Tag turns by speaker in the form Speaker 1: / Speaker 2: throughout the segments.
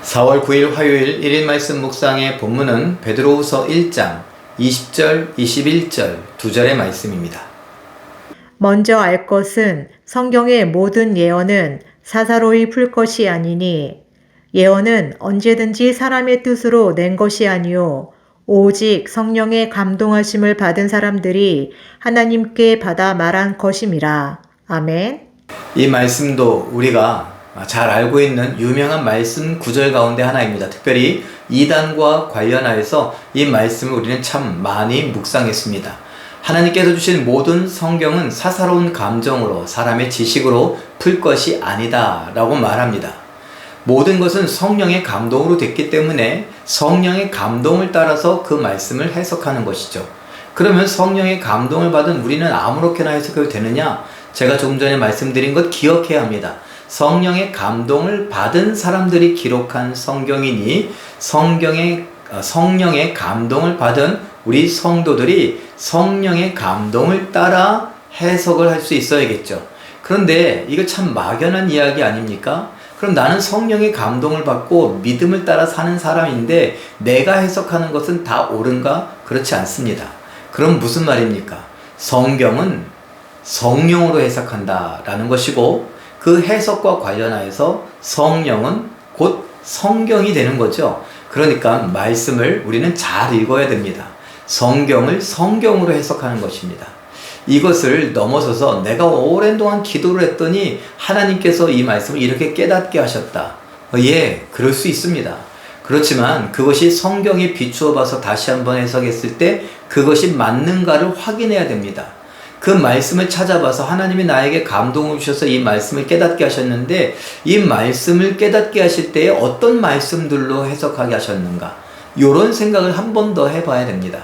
Speaker 1: 4월 9일 화요일 1일 말씀 묵상의 본문은 베드로후서 1장 20절, 21절 두 절의 말씀입니다.
Speaker 2: 먼저 알 것은 성경의 모든 예언은 사사로이 풀 것이 아니니 예언은 언제든지 사람의 뜻으로 낸 것이 아니요 오직 성령의 감동하심을 받은 사람들이 하나님께 받아 말한 것임이라. 아멘.
Speaker 1: 이 말씀도 우리가 잘 알고 있는 유명한 말씀 구절 가운데 하나입니다. 특별히 이단과 관련하여서 이 말씀을 우리는 참 많이 묵상했습니다. 하나님께서 주신 모든 성경은 사사로운 감정으로 사람의 지식으로 풀 것이 아니다 라고 말합니다. 모든 것은 성령의 감동으로 됐기 때문에 성령의 감동을 따라서 그 말씀을 해석하는 것이죠. 그러면 성령의 감동을 받은 우리는 아무렇게나 해석해도 되느냐? 제가 조금 전에 말씀드린 것 기억해야 합니다. 성령의 감동을 받은 사람들이 기록한 성경이니 성령의 감동을 받은 우리 성도들이 성령의 감동을 따라 해석을 할 수 있어야겠죠. 그런데 이거 참 막연한 이야기 아닙니까? 그럼 나는 성령의 감동을 받고 믿음을 따라 사는 사람인데 내가 해석하는 것은 다 옳은가? 그렇지 않습니다. 그럼 무슨 말입니까? 성경은 성령으로 해석한다라는 것이고 그 해석과 관련하여서 성령은 곧 성경이 되는 거죠. 그러니까 말씀을 우리는 잘 읽어야 됩니다. 성경을 성경으로 해석하는 것입니다. 이것을 넘어서서 내가 오랜 동안 기도를 했더니 하나님께서 이 말씀을 이렇게 깨닫게 하셨다. 예, 그럴 수 있습니다. 그렇지만 그것이 성경에 비추어 봐서 다시 한번 해석했을 때 그것이 맞는가를 확인해야 됩니다. 그 말씀을 찾아봐서 하나님이 나에게 감동을 주셔서 이 말씀을 깨닫게 하셨는데 이 말씀을 깨닫게 하실 때에 어떤 말씀들로 해석하게 하셨는가? 이런 생각을 한 번 더 해봐야 됩니다.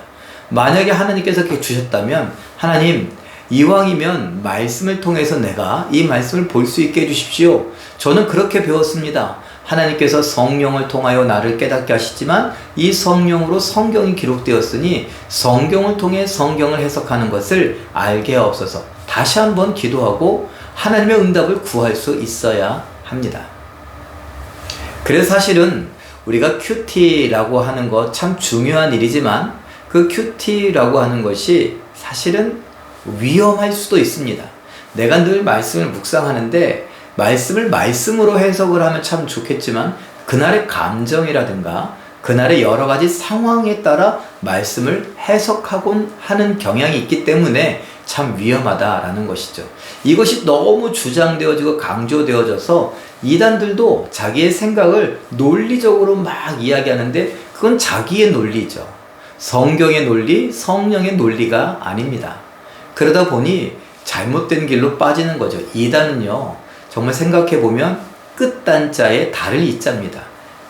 Speaker 1: 만약에 하나님께서 이렇게 주셨다면 하나님 이왕이면 말씀을 통해서 내가 이 말씀을 볼 수 있게 해주십시오. 저는 그렇게 배웠습니다. 하나님께서 성령을 통하여 나를 깨닫게 하시지만 이 성령으로 성경이 기록되었으니 성경을 통해 성경을 해석하는 것을 알게 하옵소서. 다시 한번 기도하고 하나님의 응답을 구할 수 있어야 합니다. 그래서 사실은 우리가 큐티라고 하는 것 참 중요한 일이지만 그 큐티라고 하는 것이 사실은 위험할 수도 있습니다. 내가 늘 말씀을 묵상하는데 말씀을 말씀으로 해석을 하면 참 좋겠지만 그날의 감정이라든가 그날의 여러 가지 상황에 따라 말씀을 해석하곤 하는 경향이 있기 때문에 참 위험하다라는 것이죠. 이것이 너무 주장되어지고 강조되어져서 이단들도 자기의 생각을 논리적으로 막 이야기하는데 그건 자기의 논리죠. 성경의 논리, 성령의 논리가 아닙니다. 그러다 보니 잘못된 길로 빠지는 거죠. 이단은요. 정말 생각해보면 끝단자에 달을 이자입니다.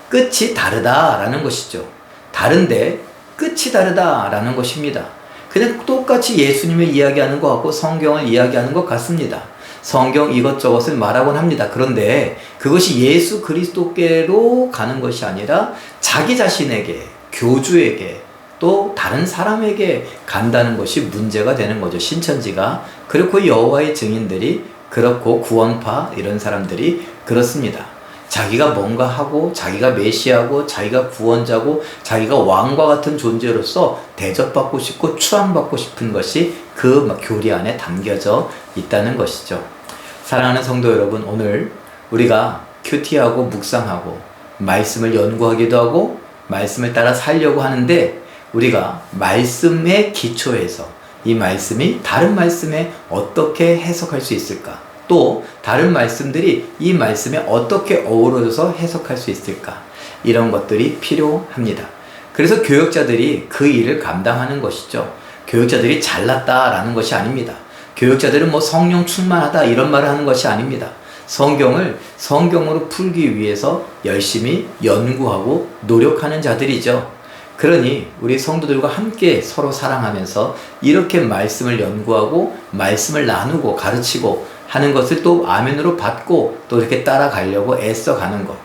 Speaker 1: 끝이 다르다라는 것이죠. 다른데 끝이 다르다라는 것입니다. 그냥 똑같이 예수님을 이야기하는 것 같고 성경을 이야기하는 것 같습니다. 성경 이것저것을 말하곤 합니다. 그런데 그것이 예수 그리스도께로 가는 것이 아니라 자기 자신에게, 교주에게, 또 다른 사람에게 간다는 것이 문제가 되는 거죠. 신천지가 그렇고 여호와의 증인들이 그렇고 구원파 이런 사람들이 그렇습니다. 자기가 뭔가 하고 자기가 메시아고 자기가 구원자고 자기가 왕과 같은 존재로서 대접받고 싶고 추앙받고 싶은 것이 그 교리 안에 담겨져 있다는 것이죠. 사랑하는 성도 여러분, 오늘 우리가 큐티하고 묵상하고 말씀을 연구하기도 하고 말씀을 따라 살려고 하는데 우리가 말씀의 기초에서 이 말씀이 다른 말씀에 어떻게 해석할 수 있을까? 또 다른 말씀들이 이 말씀에 어떻게 어우러져서 해석할 수 있을까? 이런 것들이 필요합니다. 그래서 교역자들이 그 일을 감당하는 것이죠. 교역자들이 잘났다라는 것이 아닙니다. 교역자들은 뭐 성령 충만하다 이런 말을 하는 것이 아닙니다. 성경을 성경으로 풀기 위해서 열심히 연구하고 노력하는 자들이죠. 그러니 우리 성도들과 함께 서로 사랑하면서 이렇게 말씀을 연구하고 말씀을 나누고 가르치고 하는 것을 또 아멘으로 받고 또 이렇게 따라가려고 애써가는 것.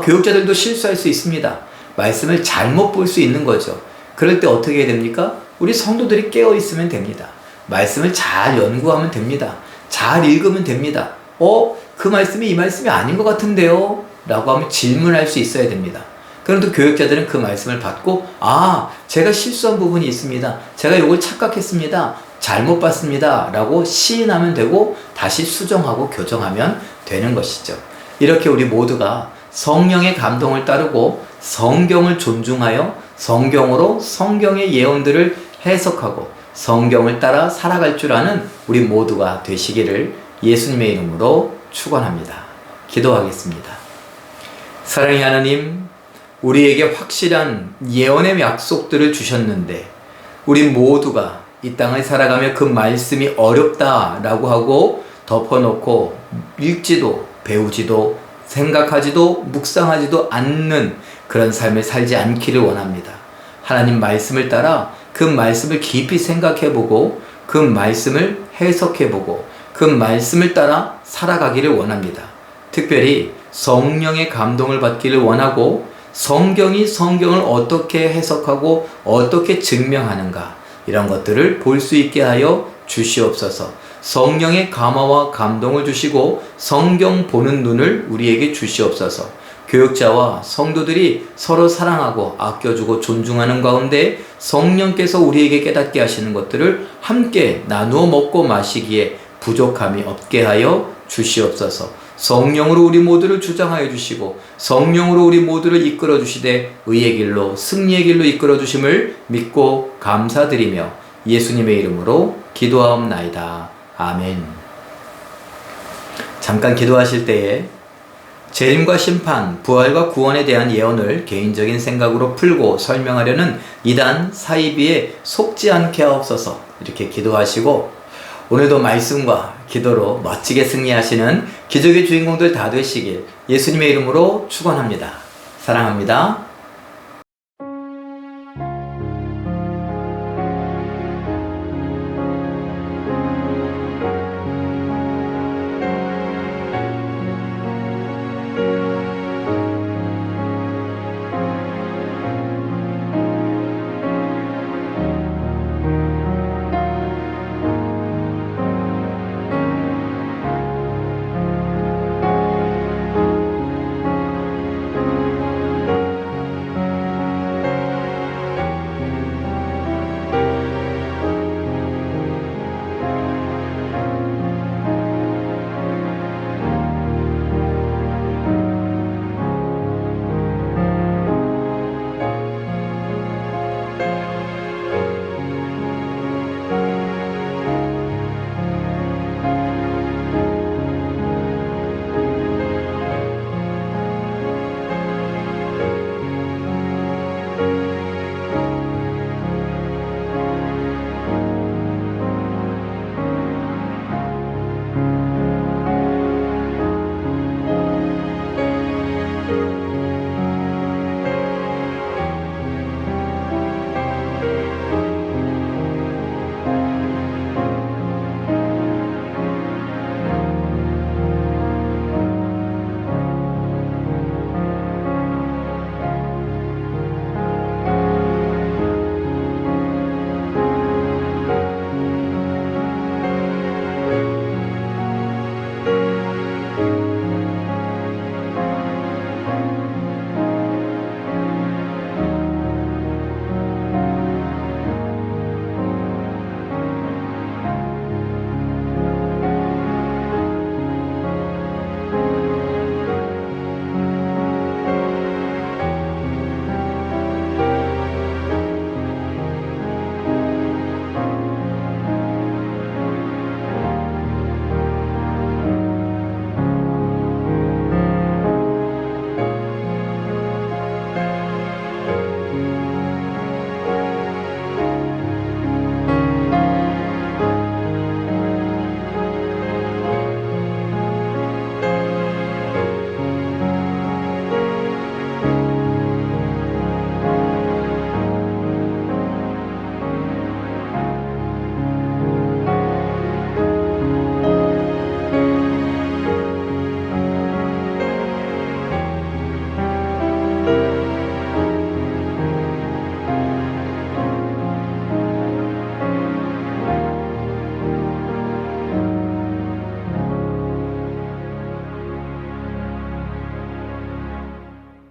Speaker 1: 교육자들도 실수할 수 있습니다. 말씀을 잘못 볼 수 있는 거죠. 그럴 때 어떻게 해야 됩니까? 우리 성도들이 깨어 있으면 됩니다. 말씀을 잘 연구하면 됩니다. 잘 읽으면 됩니다. 그 말씀이 이 말씀이 아닌 것 같은데요? 라고 하면 질문할 수 있어야 됩니다. 그런데 교육자들은 그 말씀을 받고 제가 실수한 부분이 있습니다. 제가 이걸 착각했습니다. 잘못 봤습니다. 라고 시인하면 되고 다시 수정하고 교정하면 되는 것이죠. 이렇게 우리 모두가 성령의 감동을 따르고 성경을 존중하여 성경으로 성경의 예언들을 해석하고 성경을 따라 살아갈 줄 아는 우리 모두가 되시기를 예수님의 이름으로 축원합니다. 기도하겠습니다. 사랑의 하나님, 우리에게 확실한 예언의 약속들을 주셨는데 우리 모두가 이 땅을 살아가며 그 말씀이 어렵다라고 하고 덮어놓고 읽지도 배우지도 생각하지도 묵상하지도 않는 그런 삶을 살지 않기를 원합니다. 하나님 말씀을 따라 그 말씀을 깊이 생각해보고 그 말씀을 해석해보고 그 말씀을 따라 살아가기를 원합니다. 특별히 성령의 감동을 받기를 원하고 성경이 성경을 어떻게 해석하고 어떻게 증명하는가 이런 것들을 볼 수 있게 하여 주시옵소서. 성령의 감화와 감동을 주시고 성경 보는 눈을 우리에게 주시옵소서. 교육자와 성도들이 서로 사랑하고 아껴주고 존중하는 가운데 성령께서 우리에게 깨닫게 하시는 것들을 함께 나누어 먹고 마시기에 부족함이 없게 하여 주시옵소서. 성령으로 우리 모두를 주장하여 주시고 성령으로 우리 모두를 이끌어 주시되 의의 길로 승리의 길로 이끌어 주심을 믿고 감사드리며 예수님의 이름으로 기도하옵나이다. 아멘. 잠깐 기도하실 때에 재림과 심판, 부활과 구원에 대한 예언을 개인적인 생각으로 풀고 설명하려는 이단 사이비에 속지 않게 하옵소서 이렇게 기도하시고 오늘도 말씀과 기도로 멋지게 승리하시는 기적의 주인공들 다 되시길 예수님의 이름으로 축원합니다. 사랑합니다.